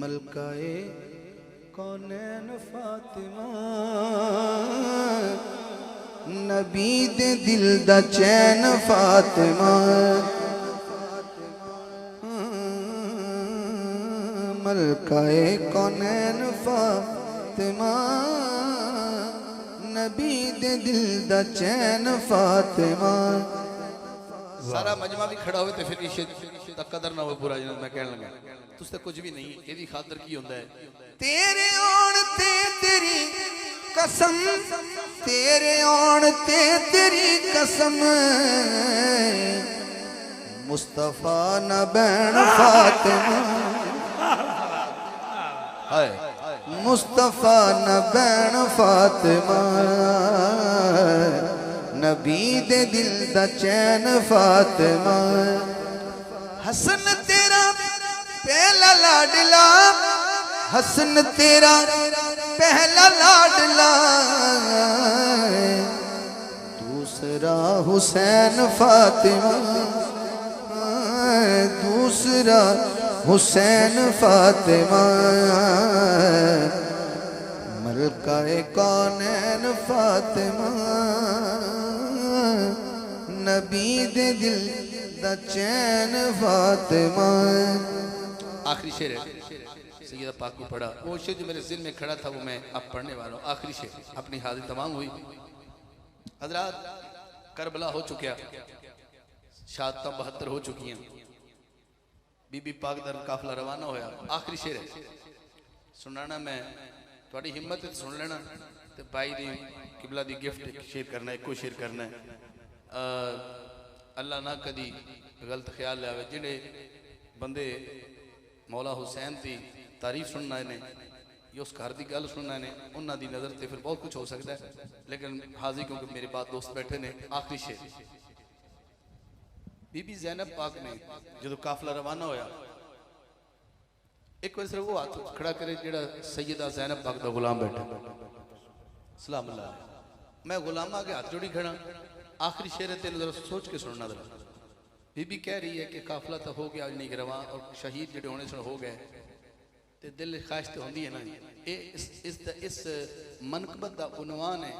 मलकाए कौनैन फातिमा नबी दे दिल दा चैन फातिमा मलकाए कौनैन फातिमा नबी दे दिल दा चैन फातिमा। सारा मजमा भी खड़ा हो तो फिर इश्क दा कदर ना हो पूरा जिन्ना मैं कहने लगा तुस ते कुछ भी नहीं एदी खातर की होंदा है तेरे आन ते तेरी कसम तेरे आन ते तेरी कसम मुस्तफा न बैन फातिमा हाय मुस्तफा न बैन फातिमा नबी दे दिल दा चैन फातिमा। हसन तेरा पहला लाडला हसन तेरा पहला लाडला दूसरा हुसैन फातिमा दूसरा हुसैन फातिमा मलकाए कौनैन फातिमा नबी दे दिल दा चैन फातिमा। आखिरी शेर है सैयदा पाक को पढ़ा वो शेर जो मेरे दिल में खड़ा था वो मैं अब पढ़ने वाला हूँ। आखिरी शेर अपनी हाजिरी तमाम हुई हजरात करबला हो चुका शहादत 72 हो चुकी हैं बीबी पाक दर काफिला रवाना होया। आखिरी शेर है सुनाना मैं थोड़ी हिम्मत सुन लेना तो भाई दी किबला दी गिफ्ट शेयर करना एको शेयर करना है अल्लाह ना कदी गलत ख्याल लावे जिहड़े बंदे मौला हुसैन की तारीफ सुनना ने या उस घर की गल सुनना ने उन्होंने नज़र से फिर बहुत कुछ हो सकता है लेकिन हाजिर क्योंकि मेरे पास दोस्त बैठे ने। आखिरी शेर बीबी ज़ैनब पाक ने जो काफिला रवाना होया एक बार सिर्फ वो हाथ खड़ा करे जो सैयदा ज़ैनब पाक का गुलाम बैठा सलाम अल्लाह मैं गुलामा के हाथ जोड़ी खड़ा। आखिरी शेर है तेन जरा सोच के सुनना जरा बीबी कह रही है कि काफिला तो हो गया नहीं गिरवा और शहीद जो होने से हो गए तो दिल ख्वाहिश तो होंगी है ना ये इस मनकबत का उनवान है।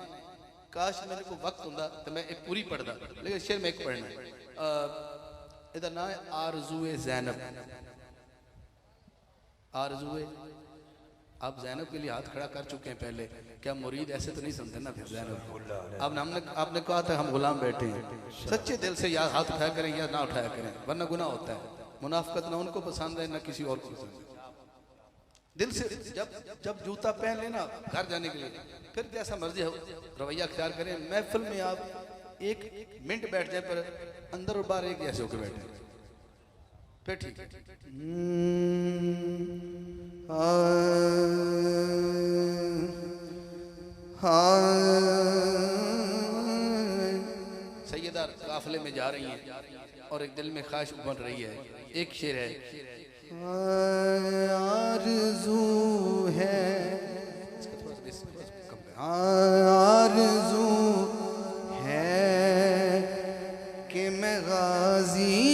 काश मेरे को वक्त होंदा तो मैं एक पूरी पढ़दा लेकिन शेर में एक पढ़ना है इधर ना है आरज़ूए ज़ैनब आरज़ूए आप ज़ैनब के लिए हाथ खड़ा कर चुके हैं पहले क्या मुरीद ऐसे तो नहीं समझे ना फिर ज़ैनब अब हमने आपने कहा था हम गुलाम बैठे हैं सच्चे दिल से या हाथ उठाया करें या ना उठाया करें वरना गुनाह होता है मुनाफिकत ना उनको पसंद है ना किसी और को पसंद है। दिल से जब जूता पहन लेना घर जाने के लिए फिर जैसा मर्जी हो रवैया अख्तियार करें महफिल में आप एक मिनट बैठ जाए पर अंदर और बाहर एक जैसे होकर बैठे फिर ठीक है। सैयदा काफिले में जा रही हैं और एक दिल में ख्वाहिश बन रही है। एक शेर है आरज़ू है आरज़ू है कि मैं गाजी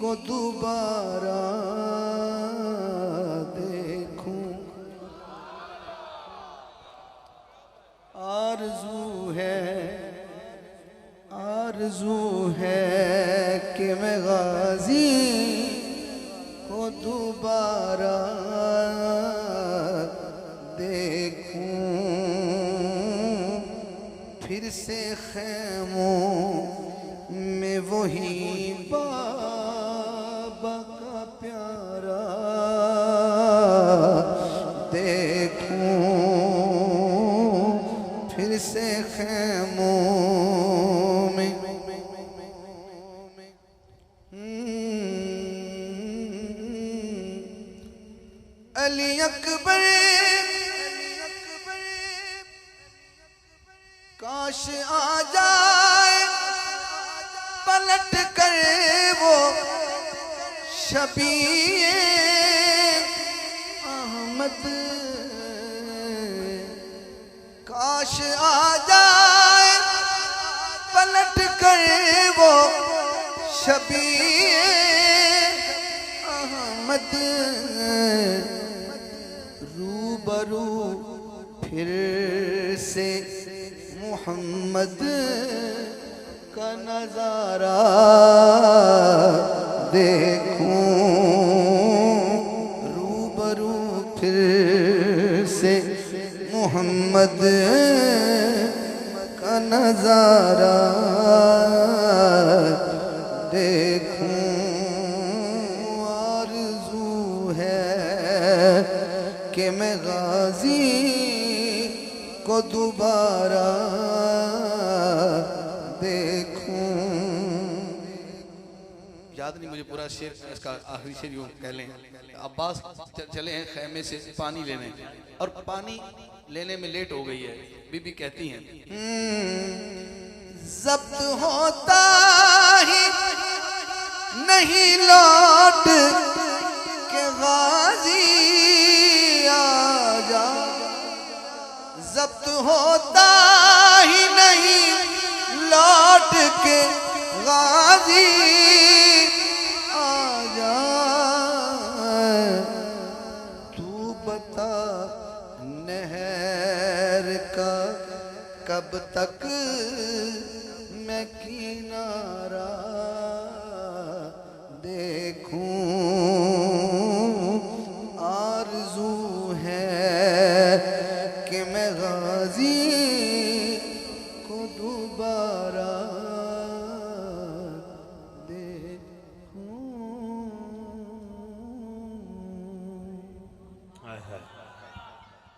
को दोबारा देखूं आरज़ू है कि मैं गाजी को दोबारा देखूं फिर से ख़ैमों में वही बाबा का प्यारा देखूं फिर से ख़ैमों में अली अकबर काश आ जाए पलट कर वो शबीए अहमद काश आ जाए पलट कर वो शबीए अहमद रूबरू फिर से मोहम्मद का नजारा देखूं, रूबरू फिर से मोहम्मद का नजारा देखूं। आरज़ू है कि मैं गाजी को दोबारा देखूं। याद नहीं मुझे पूरा शेर, इसका आखिरी शेर यूं कह लें। अब्बास चले हैं खैमे से पानी लेने, और पानी लेने में लेट हो गई है। बीबी कहती हैं जब्त होता ही नहीं लौट के गाजी आजा, जब्त होता ही नहीं लौट के गाजी आजा। तू बता नहर का कब तक मैं किनारा